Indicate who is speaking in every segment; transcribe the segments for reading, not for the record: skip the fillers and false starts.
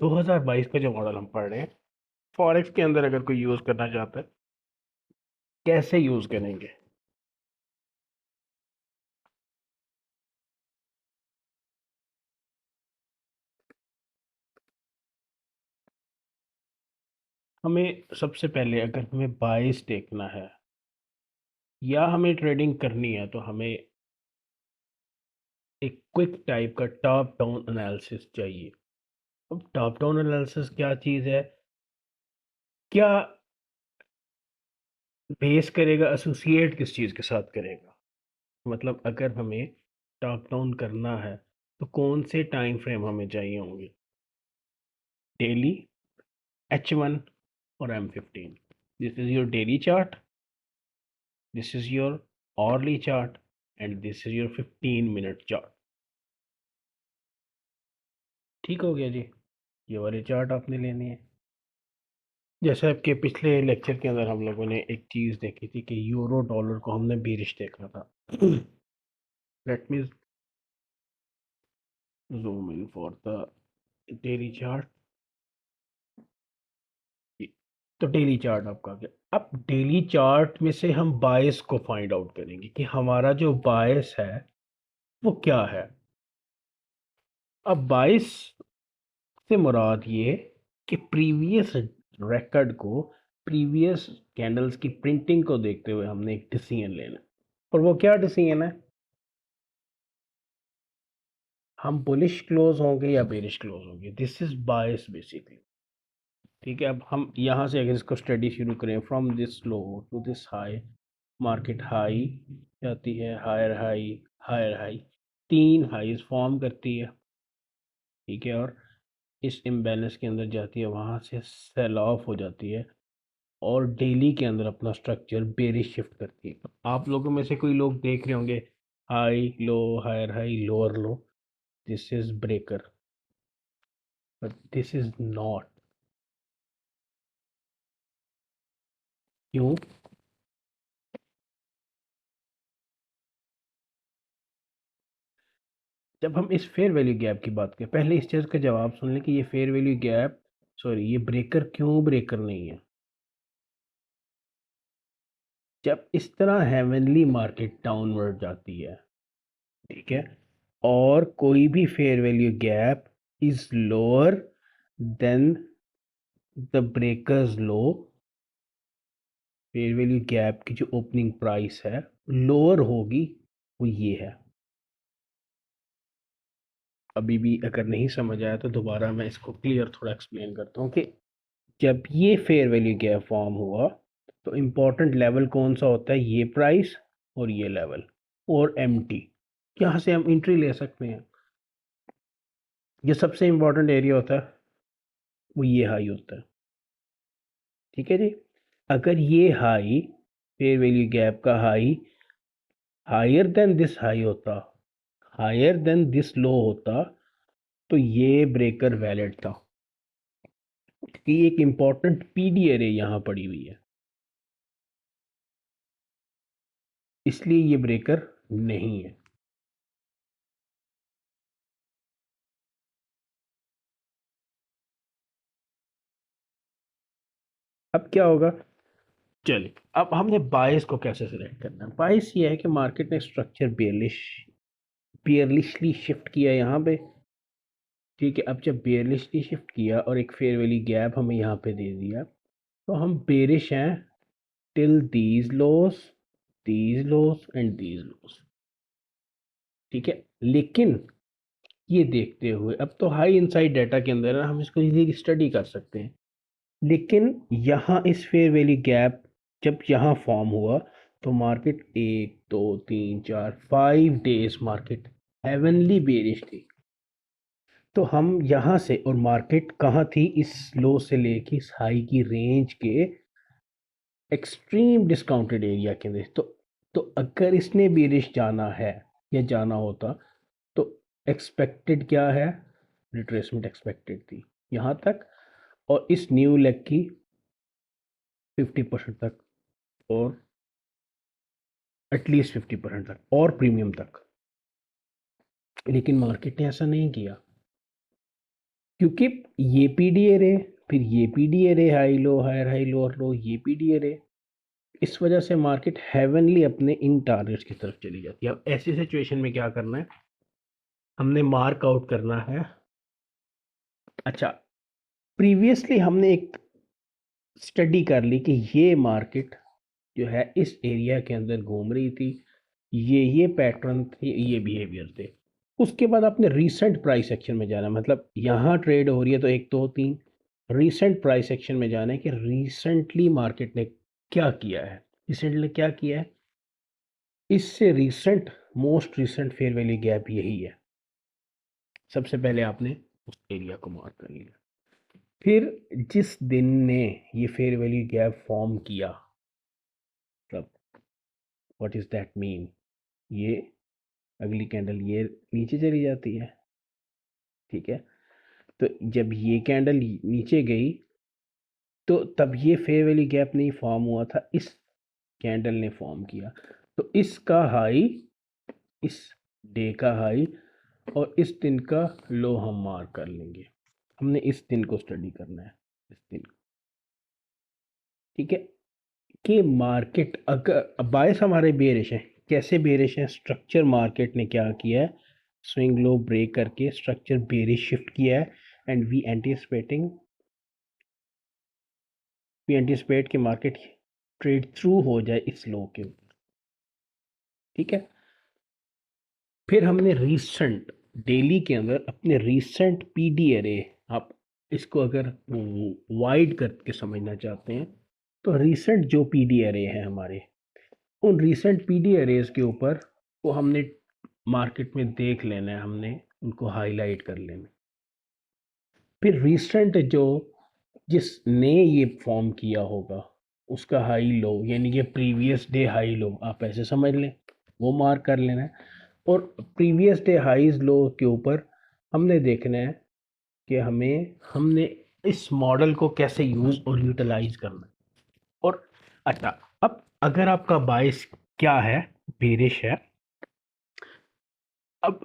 Speaker 1: 2022 का जो मॉडल हम पढ़ रहे हैं, फॉरेक्स के अंदर अगर कोई यूज करना चाहता है, कैसे यूज करेंगे? हमें सबसे पहले अगर हमें बाइस देखना है या हमें ट्रेडिंग करनी है, तो हमें एक क्विक टाइप का टॉप डाउन एनालिसिस चाहिए। अब टॉप डाउन एनालिसिस क्या चीज़ है? क्या बेस करेगा, एसोसिएट किस चीज़ के साथ करेगा? मतलब अगर हमें टॉप डाउन करना है तो कौन से टाइम फ्रेम हमें चाहिए होंगे? Daily, H1 or M15. This is your daily chart, this is your hourly chart, and this is your 15-minute chart. ठीक हो गया जी। ये वाले चार्ट आपने लेने हैं। जैसे आपके पिछले लेक्चर के अंदर हम लोगों ने एक चीज़ देखी थी कि यूरो डॉलर को हमने बेरिश देखा था। Let me zoom in for the daily chart। तो डेली चार्ट आपका क्या? अब डेली चार्ट में से हम बायस को फाइंड आउट करेंगे कि हमारा जो बायस है वो क्या है। अब बायस से मुराद ये कि प्रीवियस रिकॉर्ड को, प्रीवियस कैंडल्स की प्रिंटिंग को देखते हुए हमने एक डिसीजन लेना। और वो क्या डिसीजन है? हम बुलिश क्लोज होंगे या बेरिश क्लोज होंगे। This is bias basically. ठीक है, अब हम यहाँ से अगर इसको स्टडी शुरू करें, from this low to this high, market high जाती है, हायर हाई, हायर हाई, तीन हाईज फॉर्म करती है। ठीक है, और इस इम्बैलेंस के अंदर जाती है, वहाँ से सेल ऑफ हो जाती है और डेली के अंदर अपना स्ट्रक्चर बेरिश शिफ्ट करती है। आप लोगों में से कोई लोग देख रहे होंगे high low, higher high, lower low, this is breaker, but this is not. क्यों? जब हम इस फेयर वैल्यू गैप की बात करें, पहले इस चीज़ का जवाब सुन लें कि ये फेयर वैल्यू गैप, सॉरी, ये ब्रेकर क्यों ब्रेकर नहीं है? जब इस तरह हेवनली मार्केट डाउनवर्ड जाती है, ठीक है, और कोई भी fair value gap is lower than the breakers low, fair value gap की जो ओपनिंग प्राइस है लोअर होगी, वो ये है। अभी भी अगर नहीं समझ आया तो दोबारा मैं इसको क्लियर थोड़ा एक्सप्लेन करता हूँ कि जब ये फेयर वैल्यू गैप फॉर्म हुआ तो इम्पोर्टेंट लेवल कौन सा होता है? ये प्राइस और ये लेवल और एम टी, यहाँ से हम एंट्री ले सकते हैं। ये सबसे इम्पोर्टेंट एरिया होता है, वो ये हाई होता है। ठीक है जी, अगर ये हाई, फेयर वैल्यू गैप का high higher than this high होता, हायर देन दिस लो होता, तो ये ब्रेकर वैलिड था, क्योंकि एक इम्पोर्टेंट पीडी एरे यहाँ पड़ी हुई है, इसलिए ये ब्रेकर नहीं है। अब क्या होगा? चलिए, अब हमने बायस को कैसे सिलेक्ट करना है। बायस ये है कि मार्केट ने स्ट्रक्चर बेयरलिशली शिफ्ट किया यहाँ पे। ठीक है, अब जब बेयरलिशली शिफ्ट किया और एक फेयर वैल्यू गैप हमें यहाँ पे दे दिया, तो हम बेरिश हैं till these loss and these loss. ठीक है, लेकिन ये देखते हुए अब तो हाई इनसाइड डाटा के अंदर है, हम इसको इजीली स्टडी कर सकते हैं। लेकिन यहाँ इस फेयर वैल्यू गैप जब यहाँ फॉर्म हुआ, तो market 1 2 3 4 5 days market heavenly bearish थी। तो हम यहाँ से, और मार्केट कहाँ थी? इस लो से लेके इस हाई की रेंज के एक्सट्रीम डिस्काउंटेड एरिया के अंदर। तो अगर इसने बेरिश जाना है या जाना होता, तो एक्सपेक्टेड क्या है? रिट्रेसमेंट एक्सपेक्टेड थी यहाँ तक, और इस न्यू लेग की 50% तक, और एटलीस्ट 50% तक, और प्रीमियम तक। लेकिन मार्केट ने ऐसा नहीं किया। क्योंकि ये पीडीए रे, फिर ये PD array, high low higher high low और लो, ये पीडीए रे, इस वजह से मार्केट हेवनली अपने इन टारगेट्स की तरफ चली जाती है। अब ऐसी सिचुएशन में क्या करना है, हमने मार्क आउट करना है। अच्छा, प्रीवियसली हमने एक स्टडी कर ली कि ये मार्केट जो है इस एरिया के अंदर घूम रही थी, ये पैटर्न थे, ये बिहेवियर थे। उसके बाद आपने रीसेंट प्राइस एक्शन में जाना, मतलब यहाँ ट्रेड हो रही है तो एक दो तीन रीसेंट प्राइस एक्शन में जाना है कि रिसेंटली मार्केट ने क्या किया है। रिसेंटली क्या किया है, इससे recent most recent fair value gap यही है। सबसे पहले आपने उस एरिया को मार्क कर लिया, फिर जिस दिन ने ये फेयर वैल्यू गैप फॉर्म किया, मतलब व्हाट इज दैट मीन, ये अगली कैंडल ये नीचे चली जाती है, ठीक है। तो जब ये कैंडल नीचे गई तो तब ये फेयर वैल्यू गैप नहीं फॉर्म हुआ था, इस कैंडल ने फॉर्म किया। तो इसका हाई, इस डे का हाई और इस दिन का लो हम मार्क कर लेंगे। हमने इस दिन को स्टडी करना है, इस दिन को, ठीक है। कि मार्केट अगर बायस हमारे बेरिश हैं, कैसे बेरिश हैं, स्ट्रक्चर मार्केट ने क्या किया है, स्विंग लो ब्रेक करके स्ट्रक्चर बेरिश शिफ्ट किया है एंड वी एंटिसिपेट कि मार्केट ट्रेड थ्रू हो जाए इस लो के ऊपर, ठीक है। फिर हमने रीसेंट डेली के अंदर अपने रीसेंट पीडी एरे, आप इसको अगर वाइड करके समझना चाहते हैं तो रीसेंट जो पीडी एरे हैं हमारे, उन रीसेंट पीडी एरेज के ऊपर वो हमने मार्केट में देख लेना है, हमने उनको हाईलाइट कर लेना। फिर रीसेंट जो जिसने ये फॉर्म किया होगा उसका हाई लो, यानी कि प्रीवियस डे हाई लो, आप ऐसे समझ लें, वो मार्क कर लेना है। और प्रीवियस डे हाईज लो के ऊपर हमने देखना है कि हमने इस मॉडल को कैसे यूज़ और यूटिलाइज करना है। और अच्छा, अब अगर आपका बाइस क्या है, बेरिश है, अब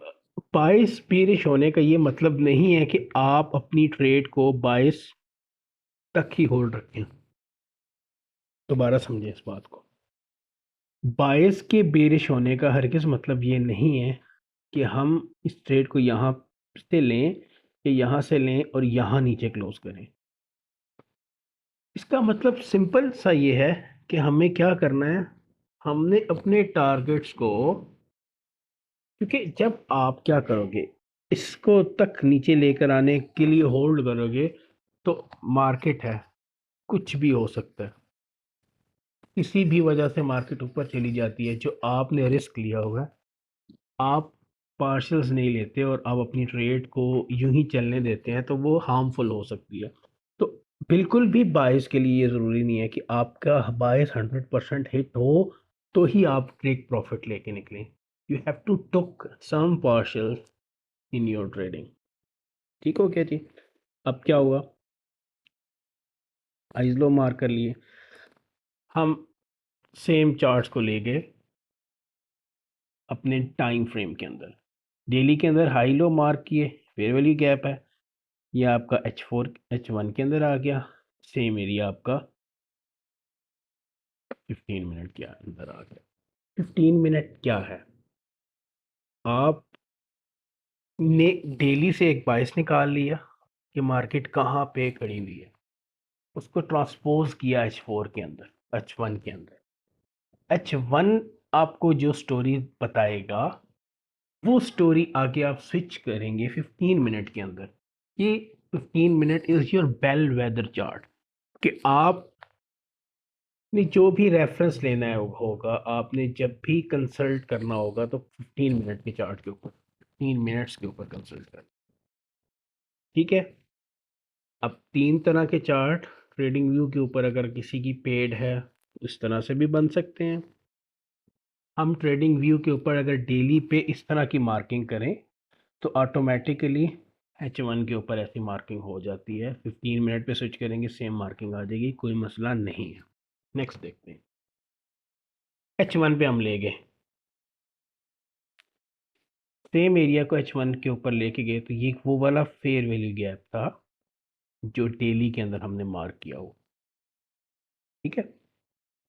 Speaker 1: बाइस बेरिश होने का ये मतलब नहीं है कि आप अपनी ट्रेड को बाइस तक ही होल्ड रखें। दोबारा समझें इस बात को, बायस के बेरिश होने का हरगिज मतलब ये नहीं है कि हम इस ट्रेड को यहाँ से लें या यहाँ से लें और यहाँ नीचे क्लोज करें। इसका मतलब सिंपल सा ये है कि हमें क्या करना है, हमने अपने टारगेट्स को, क्योंकि जब आप क्या करोगे, इसको तक नीचे लेकर आने के लिए होल्ड करोगे तो मार्केट है, कुछ भी हो सकता है, किसी भी वजह से मार्केट ऊपर चली जाती है। जो आपने रिस्क लिया होगा, आप पार्शल्स नहीं लेते और आप अपनी ट्रेड को यूं ही चलने देते हैं तो वो हार्मफुल हो सकती है। तो बिल्कुल भी बायस के लिए ये ज़रूरी नहीं है कि आपका बायस 100% हिट हो तो ही आप टेक प्रॉफिट लेके निकलें। You have to took some partial in your trading, ठीक हो क्या जी। अब क्या हुआ, आइज लो मार्क कर लिए, हम सेम चार्ट्स को ले गए अपने टाइम फ्रेम के अंदर, डेली के अंदर हाई लो मार्क किए, फेयर वैल्यू गैप है, ये आपका H4 H1 के अंदर आ गया, सेम एरिया आपका 15 मिनट के अंदर आ गया। 15 मिनट क्या है, आप ने डेली से एक बायस निकाल लिया कि मार्केट कहाँ पे खड़ी हुई है, उसको ट्रांसपोज किया H4 के अंदर, H1 के अंदर। H1 आपको जो स्टोरी बताएगा वो स्टोरी आगे आप स्विच करेंगे 15 मिनट के अंदर। ये 15 minute is your bellwether chart, कि आप नहीं, जो भी रेफरेंस लेना है होगा, आपने जब भी कंसल्ट करना होगा तो 15 मिनट के चार्ट के ऊपर, 15 मिनट्स के ऊपर कंसल्ट करना, ठीक है। अब तीन तरह के चार्ट ट्रेडिंग व्यू के ऊपर अगर किसी की पेड है तो इस तरह से भी बन सकते हैं। हम ट्रेडिंग व्यू के ऊपर अगर डेली पे इस तरह की मार्किंग करें तो ऑटोमेटिकली H1 के ऊपर ऐसी मार्किंग हो जाती है। 15 मिनट पे स्विच करेंगे सेम मार्किंग आ जाएगी, कोई मसला नहीं है। नेक्स्ट देखते हैं, H1 पे हम ले गए, सेम एरिया को H1 के ऊपर लेके गए, तो ये वो वाला फेयर वैल्यू गैप था जो डेली के अंदर हमने मार्क किया हो। ठीक है,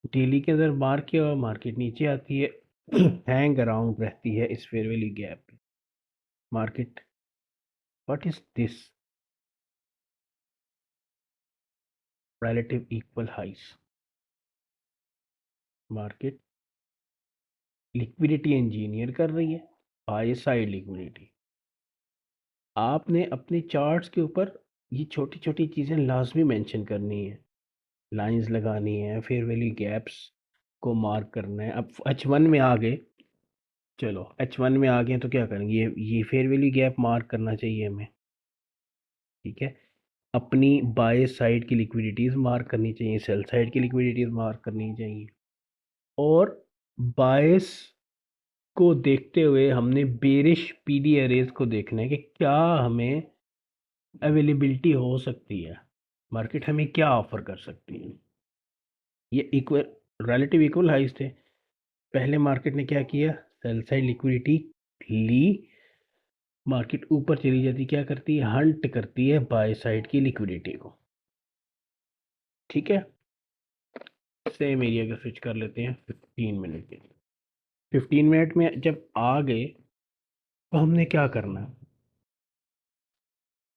Speaker 1: डेली के अंदर मार्क किया हुआ, मार्केट नीचे आती है, हैंग अराउंड रहती है इस फेयर वैल्यू गैप पे। Market, what is this? Relative equal highs. Market liquidity engineer कर रही है, बाय साइड लिक्विडिटी। आपने अपने चार्ट्स के ऊपर ये छोटी छोटी चीज़ें लाजमी मेंशन करनी है, लाइंस लगानी है, फेयर वैल्यू गैप्स को मार्क करना है। अब H1 में आ गए, चलो H1 में आ गए तो क्या करेंगे, ये फेयर वैल्यू गैप मार्क करना चाहिए हमें। ठीक है, अपनी बाय साइड की लिक्विडिटीज़ मार्क करनी चाहिए, सेल साइड की लिक्विडिटीज़ मार्क करनी चाहिए, और बायस को देखते हुए हमने बेरिश पीडी एरेज को देखना है कि क्या हमें अवेलेबिलिटी हो सकती है, मार्केट हमें क्या ऑफर कर सकती है। ये इक्वल, रिलेटिव इक्वल हाइज थे। पहले मार्केट ने क्या किया, सेल साइड लिक्विडिटी ली, मार्केट ऊपर चली जाती, क्या करती है, हंट करती है बाय साइड की लिक्विडिटी को। ठीक है, सेम एरिया का स्विच कर लेते हैं 15 मिनट के लिए। 15 मिनट में जब आ गए तो हमने क्या करना है,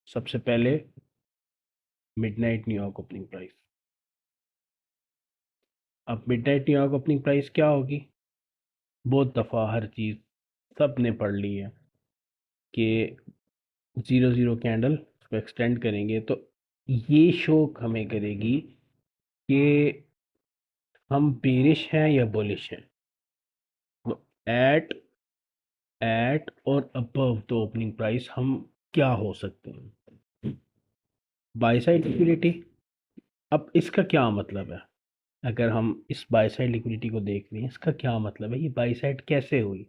Speaker 1: सबसे पहले मिडनाइट न्यूयॉर्क ओपनिंग प्राइस। अब मिडनाइट न्यूयॉर्क ओपनिंग प्राइस क्या होगी, बहुत दफ़ा हर चीज़ सब ने पढ़ ली है कि 0 0 कैंडल उसको एक्सटेंड करेंगे तो ये शो हमें करेगी कि हम बेरिश हैं या बुलिश हैं। तो एट एट और अबव द ओपनिंग प्राइस हम क्या हो सकते हैं, बाय साइड लिक्विडिटी। अब इसका क्या मतलब है, अगर हम इस बाय साइड लिक्विडिटी को देख रहे हैं, इसका क्या मतलब है, ये बाय साइड कैसे हुई।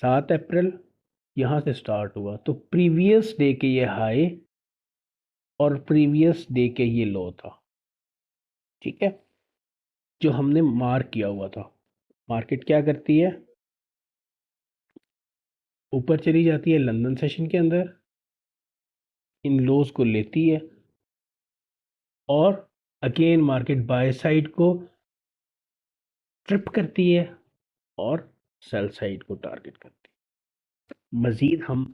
Speaker 1: 7 अप्रैल यहाँ से स्टार्ट हुआ, तो प्रीवियस डे के ये हाई और प्रीवियस डे के ये लो था। ठीक है, जो हमने मार्क किया हुआ था। मार्केट क्या करती है, ऊपर चली जाती है लंदन सेशन के अंदर, इन लोज को लेती है, और अगेन मार्केट बाय साइड को ट्रिप करती है और सेल साइड को टारगेट करती है। मजीद हम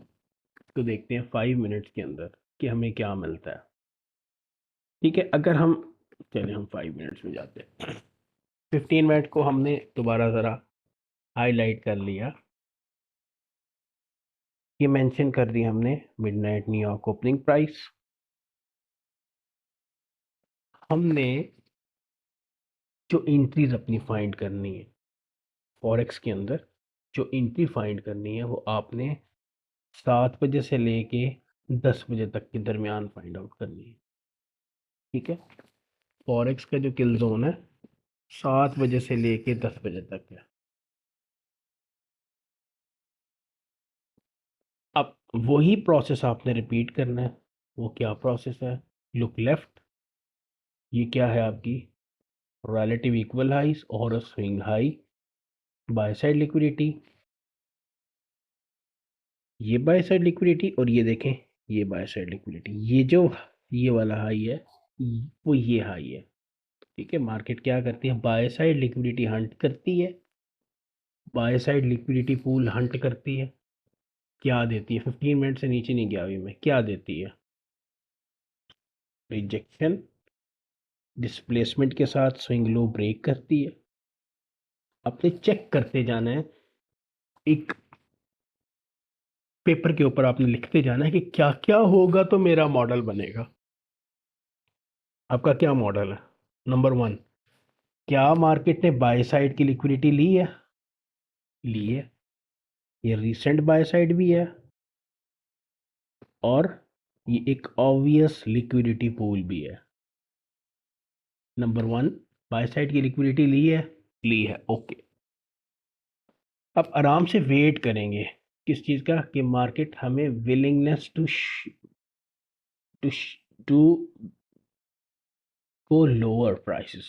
Speaker 1: तो देखते हैं 5 मिनट्स के अंदर कि हमें क्या मिलता है। ठीक है, अगर हम, चलिए हम 5 मिनट्स में जाते हैं। 15 मिनट को हमने दोबारा ज़रा हाईलाइट कर लिया, ये मेंशन कर दी हमने मिडनाइट न्यूयॉर्क ओपनिंग प्राइस। हमने जो एंट्रीज अपनी फाइंड करनी है फॉरेक्स के अंदर, जो एंट्री फाइंड करनी है वो आपने 7 बजे से लेके 10 बजे तक के दरमियान फाइंड आउट करनी है। ठीक है, फॉरेक्स का जो किल जोन है 7 बजे से लेके 10 बजे तक है। अब वही प्रोसेस आपने रिपीट करना है। वो क्या प्रोसेस है, लुक लेफ्ट, ये क्या है आपकी रिलेटिव इक्वल हाइस और swing high, by side liquidity, ये बाय साइड लिक्विडिटी, और ये देखें ये बाय साइड लिक्विडिटी, ये जो ये वाला हाई है वो ये हाई है। ठीक है, मार्केट क्या करती है, बाय साइड लिक्विडिटी हंट करती है, by side liquidity pool Hunt करती है, क्या देती है, 15 मिनट से नीचे नहीं गया अभी मैं, क्या देती है, रिजेक्शन, डिस्प्लेसमेंट के साथ स्विंग लो ब्रेक करती है। आपने चेक करते जाना है, एक पेपर के ऊपर आपने लिखते जाना है कि क्या क्या होगा तो मेरा मॉडल बनेगा। आपका क्या मॉडल है, नंबर 1, क्या मार्केट ने बाय साइड की लिक्विडिटी ली है, ली है, ये रिसेंट बाय साइड भी है, और ये एक ऑब्वियस लिक्विडिटी पूल भी है। नंबर 1, बाय साइड की लिक्विडिटी ली है, ली है, ओके। अब आराम से वेट करेंगे किस चीज़ का, कि मार्केट हमें willingness to to to go lower prices,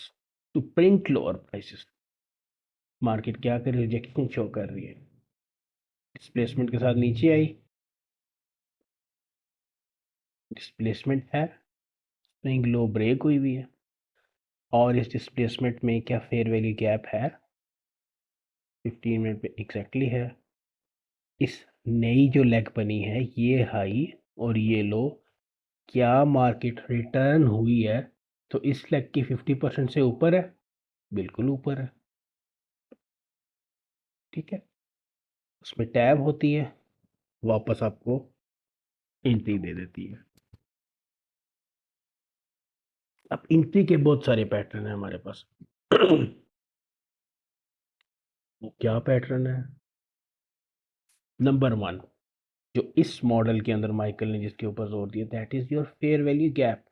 Speaker 1: to print lower prices. Market क्या कर, रिजेक्शन शो कर रही है। डिस्प्लेसमेंट के साथ नीचे आई, डिस्प्लेसमेंट है, स्विंग लो ब्रेक हुई हुई है, और इस डिस्प्लेसमेंट में क्या फेयर वैल्यू गैप है? 15 मिनट पे एग्जैक्टली है। इस नई जो लेग बनी है, ये हाई और ये लो, क्या मार्केट रिटर्न हुई है तो इस लेग की 50% से ऊपर है? बिल्कुल ऊपर है। ठीक है, उसमें टैब होती है, वापस आपको एंट्री दे देती है। अब एंट्री के बहुत सारे पैटर्न है हमारे पास। वो क्या पैटर्न है? नंबर वन, जो इस मॉडल के अंदर माइकल ने जिसके ऊपर जोर दिया, that is your fair value gap.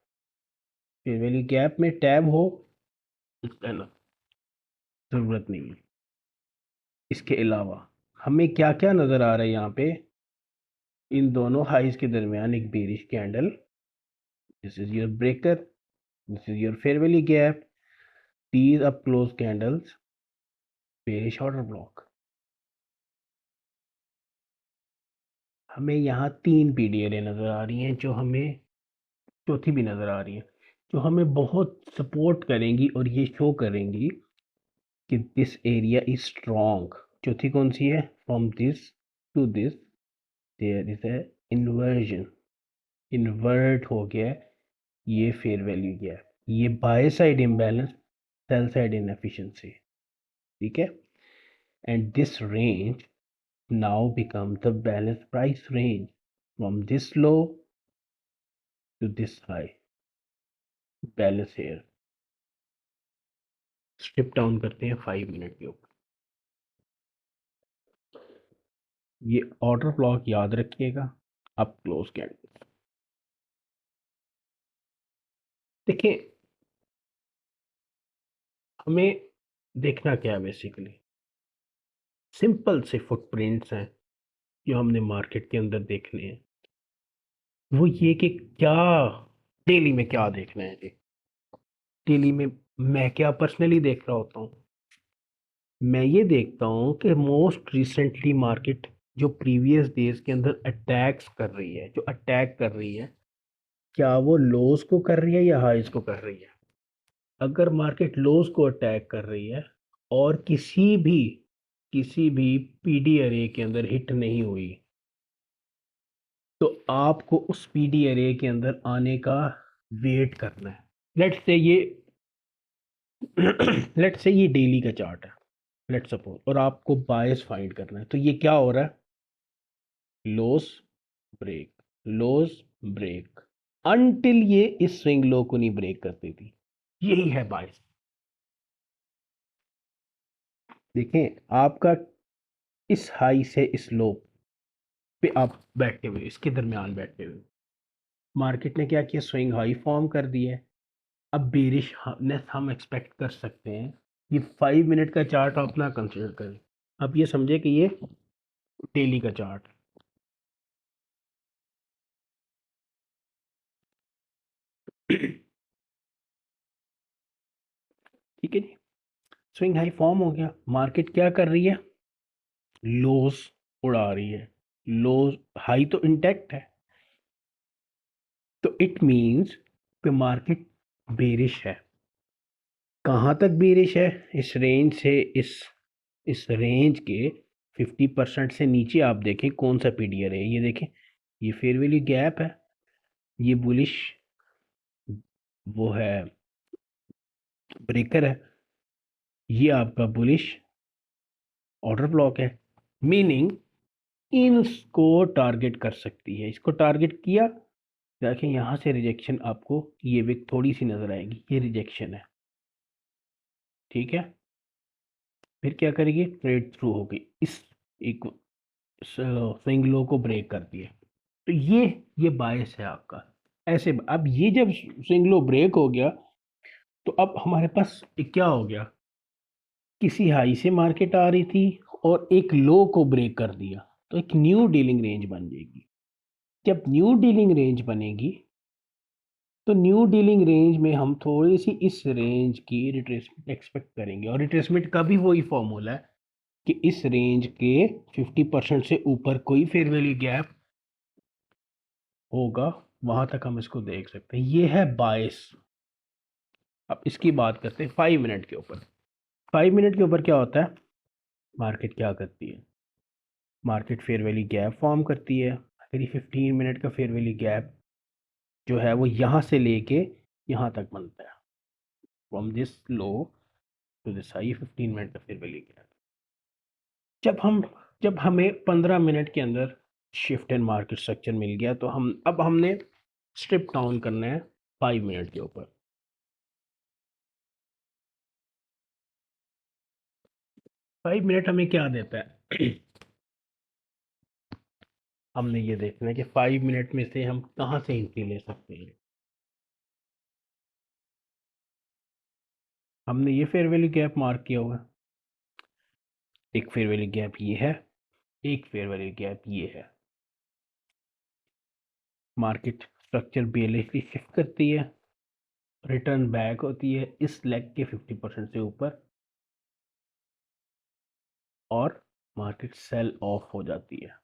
Speaker 1: Fair value gap में टैब हो, इसका ना जरूरत नहीं है। इसके अलावा हमें क्या क्या नजर आ रहा है यहाँ पे? इन दोनों हाइज के दरमियान एक bearish candle, this is your breaker, this is your fair value gap, these up close candles, bearish order block। हमें यहाँ 3 पीडीएल नजर आ रही हैं, जो हमें चौथी भी नजर आ रही है, जो हमें बहुत सपोर्ट करेंगी और ये शो करेंगी कि दिस एरिया इज स्ट्रॉन्ग। चौथी कौन सी है? From this to this there is a inversion, invert हो गया ये फेयर वैल्यू गैप, ये buy side imbalance, sell side inefficiency. ठीक है, and this range now become the balanced price range from this low to this high, balance here। Strip down करते हैं 5 minute के ऊपर। ये ऑर्डर ब्लॉक याद रखिएगा, अब क्लोज कैंडल देखिए। हमें देखना क्या है? बेसिकली सिंपल से फुटप्रिंट्स हैं जो हमने मार्केट के अंदर देखने हैं। वो ये कि क्या डेली में क्या देखना है जी। डेली में मैं क्या पर्सनली देख रहा होता हूँ, मैं ये देखता हूँ कि मोस्ट रिसेंटली मार्केट जो प्रीवियस डेज के अंदर अटैक्स कर रही है, जो अटैक कर रही है, क्या वो लोज को कर रही है या हाइज को कर रही है? अगर मार्केट लोज को अटैक कर रही है और किसी भी पीडी अरे के अंदर हिट नहीं हुई, तो आपको उस पीडी अरे के अंदर आने का वेट करना है। लेट्स से ये लेट्स से ये डेली का चार्ट है, लेट्स सपोज, और आपको बायस फाइंड करना है। तो ये क्या हो रहा है? Lows break, lows break, until ये इस स्विंग लो को नहीं ब्रेक करती थी। यही है बायस। देखें, आपका इस हाई से इस लो पे आप बैठे हुए, इसके दरमियान बैठे हुए, मार्केट ने क्या किया? स्विंग हाई फॉर्म कर दिया है। अब बेरिशनेस हम एक्सपेक्ट कर सकते हैं। ये 5 मिनट का चार्ट आप ना कंसिडर करें, अब ये समझे कि ये डेली का चार्ट। ठीक है जी, स्विंग हाई फॉर्म हो गया, मार्केट क्या कर रही है? लोस उड़ा रही है। लोस हाई तो इंटैक्ट है, तो इट मींस कि मार्केट बेरिश है। कहाँ तक बेरिश है? इस रेंज से इस रेंज के 50% से नीचे आप देखें कौन सा पीडीआर है, ये देखें, ये फेयर वैल्यू गैप है, ये बुलिश वो है ब्रेकर है, ये आपका बुलिश ऑर्डर ब्लॉक है। मीनिंग इसको टारगेट कर सकती है, इसको टारगेट किया, देखें यहाँ से रिजेक्शन, आपको ये विक थोड़ी सी नजर आएगी, ये रिजेक्शन है। ठीक है, फिर क्या करेगी? ट्रेड थ्रू होगी, इस एक स्विंग लो को ब्रेक कर दिए, तो ये बायस है आपका। ऐसे अब ये जब स्विंग लो ब्रेक हो गया, तो अब हमारे पास एक क्या हो गया? किसी हाई से मार्केट आ रही थी और एक लो को ब्रेक कर दिया, तो एक न्यू डीलिंग रेंज बन जाएगी। जब न्यू डीलिंग रेंज बनेगी, तो न्यू डीलिंग रेंज में हम थोड़ी सी इस रेंज की रिट्रेसमेंट एक्सपेक्ट करेंगे, और रिट्रेसमेंट का भी वही फॉर्मूला है कि इस रेंज के 50% से ऊपर कोई फेयर वैल्यू गैप होगा, वहां तक हम इसको देख सकते हैं। ये है 22। अब इसकी बात करते हैं 5 मिनट के ऊपर। 5 मिनट के ऊपर क्या होता है, मार्केट क्या करती है, market fair value gap form करती है। अगर ये 15 मिनट का फेयर वैल्यू गैप जो है वो यहाँ से लेके यहाँ तक बनता है, from this low to this high, 15 minute का फेयर वैल्यू गैप। जब हमें 15 मिनट के अंदर शिफ्ट एंड मार्केट स्ट्रक्चर मिल गया, तो हमने स्ट्रिप डाउन करना है 5 मिनट के ऊपर। 5 मिनट हमें क्या देता है हमने ये देखना है कि 5 मिनट में से हम कहाँ से एंट्री ले सकते हैं। हमने ये फेयर वैल्यू गैप मार्क किया हुआ है, एक फेयर वैल्यू गैप ये है, एक फेयर वैल्यू गैप ये है। मार्केट स्ट्रक्चर बेयरलेसली शिफ्ट करती है, रिटर्न बैक होती है इस लेग के 50% से ऊपर, और मार्केट सेल ऑफ हो जाती है।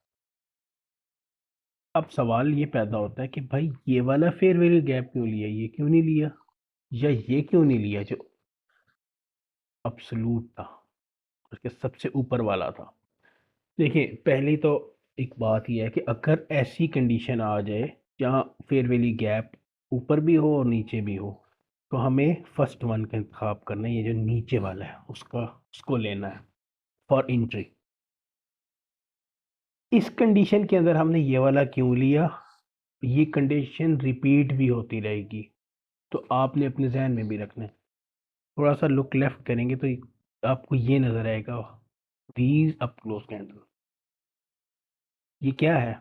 Speaker 1: अब सवाल ये पैदा होता है कि भाई ये वाला फेयर वैल्यू गैप क्यों लिया, ये क्यों नहीं लिया, या ये क्यों नहीं लिया जो अब्सोल्यूट था, उसके सबसे ऊपर वाला था। देखिए, पहली तो एक बात यह है कि अगर ऐसी कंडीशन आ जाए जहाँ फेयर वैल्यू गैप ऊपर भी हो और नीचे भी हो, तो हमें फर्स्ट वन का इंतखाब करना है, ये जो नीचे वाला है उसको लेना है फॉर एंट्री। इस कंडीशन के अंदर हमने ये वाला क्यों लिया, ये कंडीशन रिपीट भी होती रहेगी, तो आपने अपने जहन में भी रखना है। थोड़ा सा लुक लेफ्ट करेंगे तो आपको ये नजर आएगा, दीज अप क्लोज कैंडल, ये क्या है,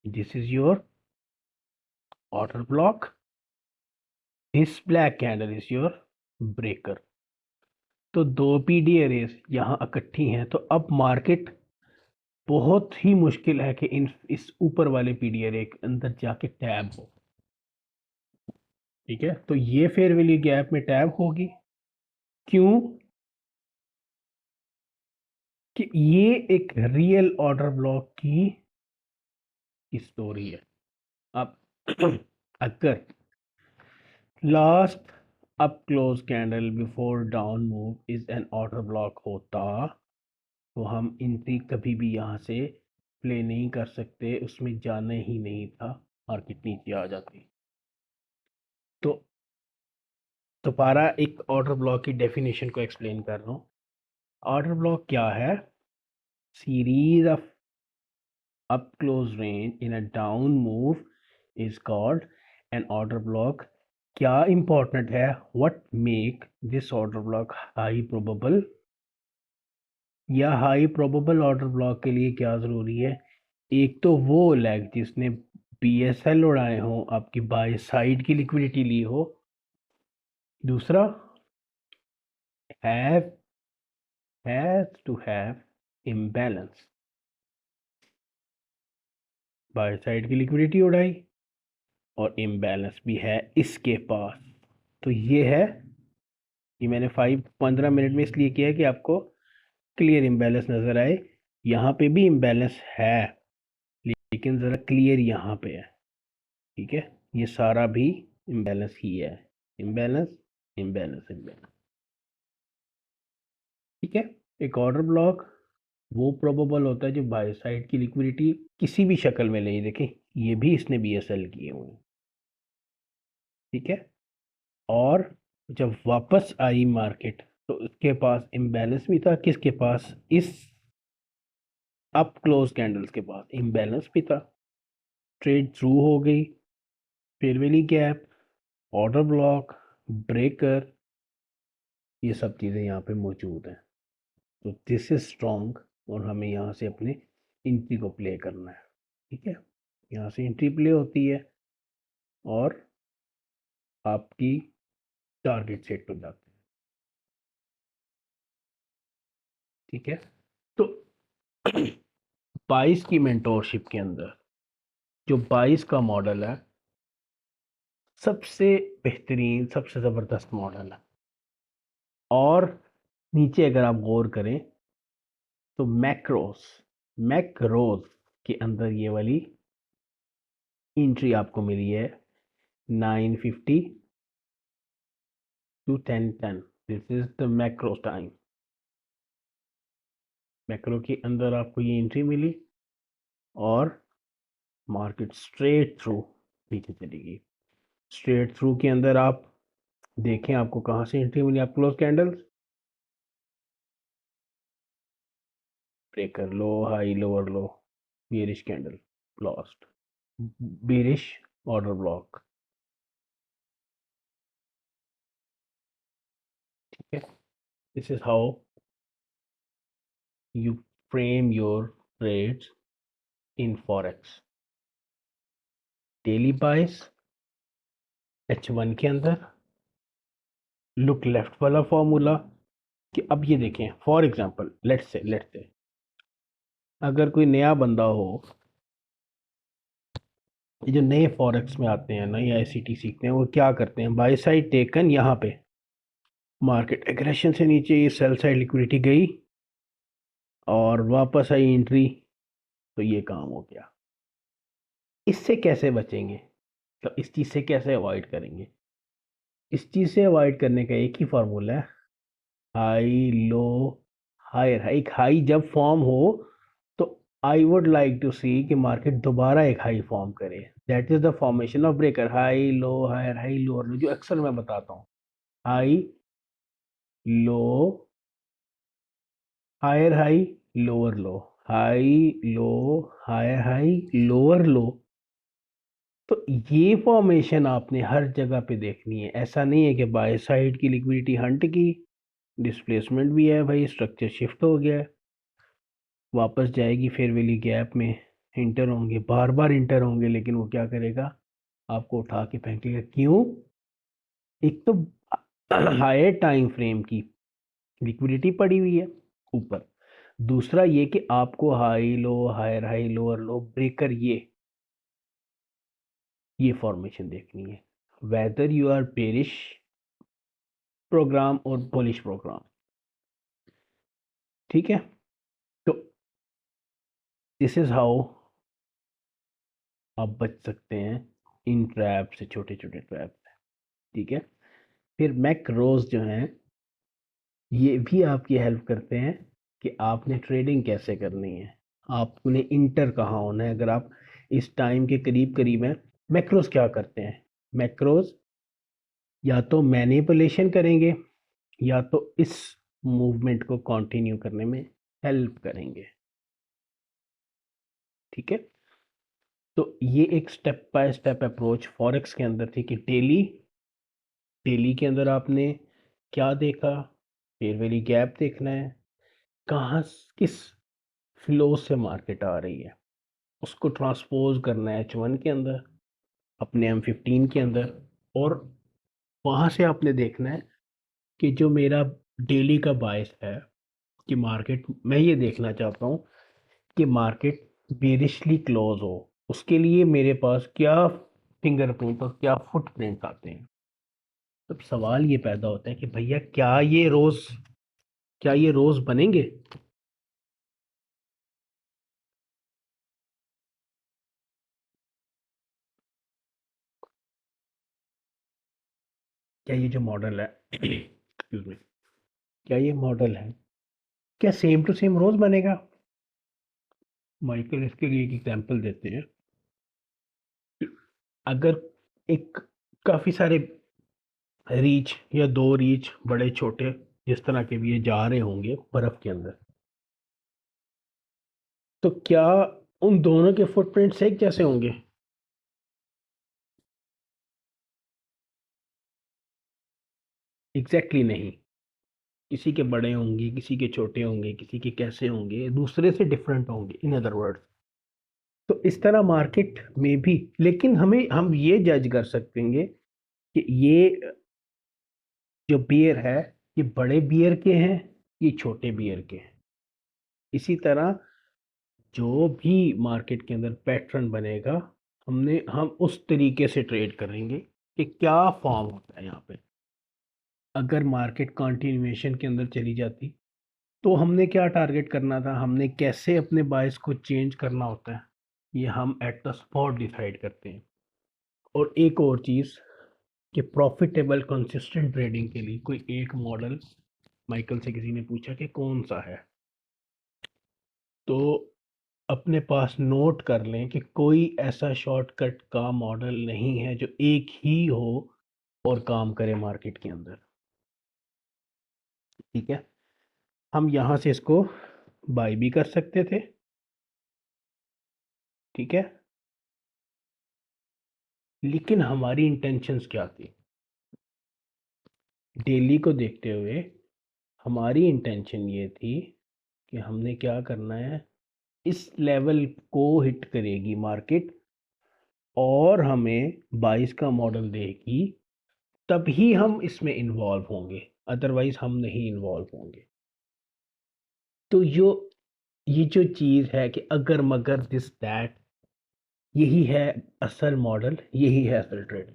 Speaker 1: this is your order block, this black candle is your breaker. तो दो पीडी एरेज यहाँ इकट्ठी हैं, तो अब मार्केट बहुत ही मुश्किल है कि इस ऊपर वाले पीडी एरे के अंदर जाके टैब हो। ठीक है, तो ये फेयर वैल्यू गैप में टैब होगी, क्यों कि ये एक रियल ऑर्डर ब्लॉक की स्टोरी है। अब अगर last up close candle before down move is an order block होता, तो हम एंट्री कभी भी यहाँ से प्ले नहीं कर सकते, उसमें जाना ही नहीं था, मार्केट नीचे आ जाती। तो दोबारा एक ऑर्डर ब्लॉक की डेफिनेशन को एक्सप्लेन कर रहा हूँ। ऑर्डर ब्लॉक क्या है, series of up close range in a down move is called an order block। क्या इंपॉर्टेंट है, what make this order block high probable, या हाई प्रोबेबल ऑर्डर ब्लॉक के लिए क्या ज़रूरी है, एक तो वो लेग जिसने BSL उड़ाए हो, आपकी बाय साइड की लिक्विडिटी ली हो, दूसरा have has to have imbalance, buy side की लिक्विडिटी उड़ाई और इम्बैलेंस भी है इसके पास। तो ये है, ये मैंने 15 मिनट में इसलिए किया है कि आपको क्लियर इम्बैलेंस नज़र आए। यहाँ पे भी इम्बैलेंस है, लेकिन ज़रा क्लियर यहाँ पे है। ठीक है, ये सारा भी इम्बैलेंस ही है, इम्बैलेंस इम्बैलेंस इम्बैलेंस। ठीक है, एक ऑर्डर ब्लॉक वो प्रोबेबल होता है जो बाय साइड की लिक्विडिटी किसी भी शक्ल में ले, देखें ये भी इसने BSL किए हुए हैं। ठीक है, और जब वापस आई मार्केट तो उसके पास इम्बैलेंस भी था, किसके पास, इस अप क्लोज कैंडल्स के पास इम्बैलेंस भी था, ट्रेड थ्रू हो गई, fair value gap, order block, breaker, ये सब चीज़ें यहाँ पे मौजूद हैं। तो दिस इज स्ट्रॉन्ग, और हमें यहाँ से अपने एंट्री को प्ले करना है। ठीक है, यहाँ से एंट्री प्ले होती है और आपकी टारगेट सेट हो जाती है। ठीक है, तो 22 की मेंटोरशिप के अंदर जो 22 का मॉडल है, सबसे बेहतरीन सबसे ज़बरदस्त मॉडल है। और नीचे अगर आप गौर करें तो मैक्रोज के अंदर ये वाली एंट्री आपको मिली है 950 to 1010. This is the macro time. Macro के अंदर आपको ये एंट्री मिली और मार्केट स्ट्रेट थ्रू नीचे चलेगी। स्ट्रेट थ्रू के अंदर आप देखें आपको कहाँ से एंट्री मिली, आप close candles, breaker, low high lower low, bearish candle, lost, bearish order block. ठीक है, this is how you frame your trades in forex. Daily bias H1 के अंदर लुक लेफ्ट वाला फॉर्मूला कि अब ये देखें फॉर एग्जांपल लेट्स से अगर कोई नया बंदा हो, ये जो नए फॉरेक्स में आते हैं ना या ICT सीखते हैं, वो क्या करते हैं, बाय साइड टेकन, यहाँ पे मार्केट एग्रेशन से नीचे ये सेल साइड लिक्विडिटी गई और वापस आई एंट्री, तो ये काम हो गया। इससे कैसे बचेंगे, तो इस चीज़ से कैसे अवॉइड करेंगे? इस चीज़ से अवॉइड करने का एक ही फार्मूला है, हाई लो हायर हाई। एक हाई जब फॉर्म हो तो I would like to see कि मार्केट दोबारा एक हाई फॉर्म करे। That is the formation of breaker, high low higher high lower low, जो अक्सर मैं बताता हूँ, high low higher high lower low, high low higher high lower low. तो ये फॉर्मेशन आपने हर जगह पे देखनी है। ऐसा नहीं है कि बाय साइड की लिक्विडिटी हंट की, डिस्प्लेसमेंट भी है भाई, स्ट्रक्चर शिफ्ट हो गया है, वापस जाएगी फेयर वैल्यू गैप में, इंटर होंगे, बार बार इंटर होंगे, लेकिन वो क्या करेगा, आपको उठा के फेंकेगा। क्यों? एक तो हायर टाइम फ्रेम की लिक्विडिटी पड़ी हुई है ऊपर, दूसरा ये कि आपको high low higher high lower low breaker ये फॉर्मेशन देखनी है, whether you are bearish program और बुलिश प्रोग्राम। ठीक है, तो दिस इज हाउ आप बच सकते हैं इन ट्रैप से, छोटे छोटे ट्रैप से। ठीक है, फिर मैक्रोज जो हैं ये भी आपकी हेल्प करते हैं कि आपने ट्रेडिंग कैसे करनी है, आपने इंटर कहाँ होना है। अगर आप इस टाइम के करीब करीब हैं, मैक्रोज क्या करते हैं, मैक्रोज या तो मैनिपुलेशन करेंगे या तो इस मूवमेंट को कंटिन्यू करने में हेल्प करेंगे। ठीक है, तो ये एक step by step approach forex के अंदर थी कि डेली के अंदर आपने क्या देखा, फेयर वैल्यू गैप देखना है, कहाँ किस फ्लो से मार्केट आ रही है, उसको ट्रांसपोज करना है H1 के अंदर, अपने M15 के अंदर, और वहाँ से आपने देखना है कि जो मेरा डेली का बायस है कि मार्केट, मैं ये देखना चाहता हूँ कि मार्केट बेरिशली क्लोज हो, उसके लिए मेरे पास क्या फिंगरप्रिंट और क्या फुटप्रिंट आते हैं। तब सवाल ये पैदा होता है कि भैया क्या ये रोज बनेंगे? क्या ये जो मॉडल है एक्सक्यूज मी, क्या ये मॉडल है, क्या सेम टू सेम रोज बनेगा? माइकल इसके लिए एक एग्जांपल देते हैं। अगर एक काफी सारे रीच या दो रीच बड़े छोटे जिस तरह के भी ये जा रहे होंगे बर्फ के अंदर, तो क्या उन दोनों के फुटप्रिंट्स एक जैसे होंगे? एग्जैक्टली नहीं, किसी के बड़े होंगे, किसी के छोटे होंगे, किसी के कैसे होंगे, दूसरे से डिफरेंट होंगे, इन अदर वर्ड्स। तो इस तरह मार्केट में भी, लेकिन हम ये जज कर सकेंगे कि ये जो बियर है ये बड़े बियर के हैं, ये छोटे बियर के हैं। इसी तरह जो भी मार्केट के अंदर पैटर्न बनेगा, हम उस तरीके से ट्रेड करेंगे कि क्या फॉर्म होता है यहाँ पे। अगर मार्केट कंटिन्यूएशन के अंदर चली जाती तो हमने क्या टारगेट करना था, हमने कैसे अपने बायस को चेंज करना होता है, ये हम एट द स्पॉट डिसाइड करते हैं। और एक और चीज़ कि प्रॉफिटेबल कंसिस्टेंट ट्रेडिंग के लिए कोई एक मॉडल, माइकल से किसी ने पूछा कि कौन सा है, तो अपने पास नोट कर लें कि कोई ऐसा शॉर्टकट का मॉडल नहीं है जो एक ही हो और काम करे मार्केट के अंदर। ठीक है, हम यहाँ से इसको बाय भी कर सकते थे। ठीक है, लेकिन हमारी इंटेंशंस क्या थी, डेली को देखते हुए हमारी इंटेंशन ये थी कि हमने क्या करना है, इस लेवल को हिट करेगी मार्केट और हमें 22 का मॉडल देगी, तभी हम इसमें इन्वॉल्व होंगे, अदरवाइज हम नहीं इन्वॉल्व होंगे। तो ये जो चीज़ है कि अगर मगर दिस दैट, यही है असल मॉडल, यही है असल ट्रेड।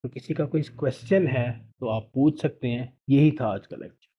Speaker 1: तो किसी का कोई क्वेश्चन है तो आप पूछ सकते हैं। यही था आज का लेक्चर।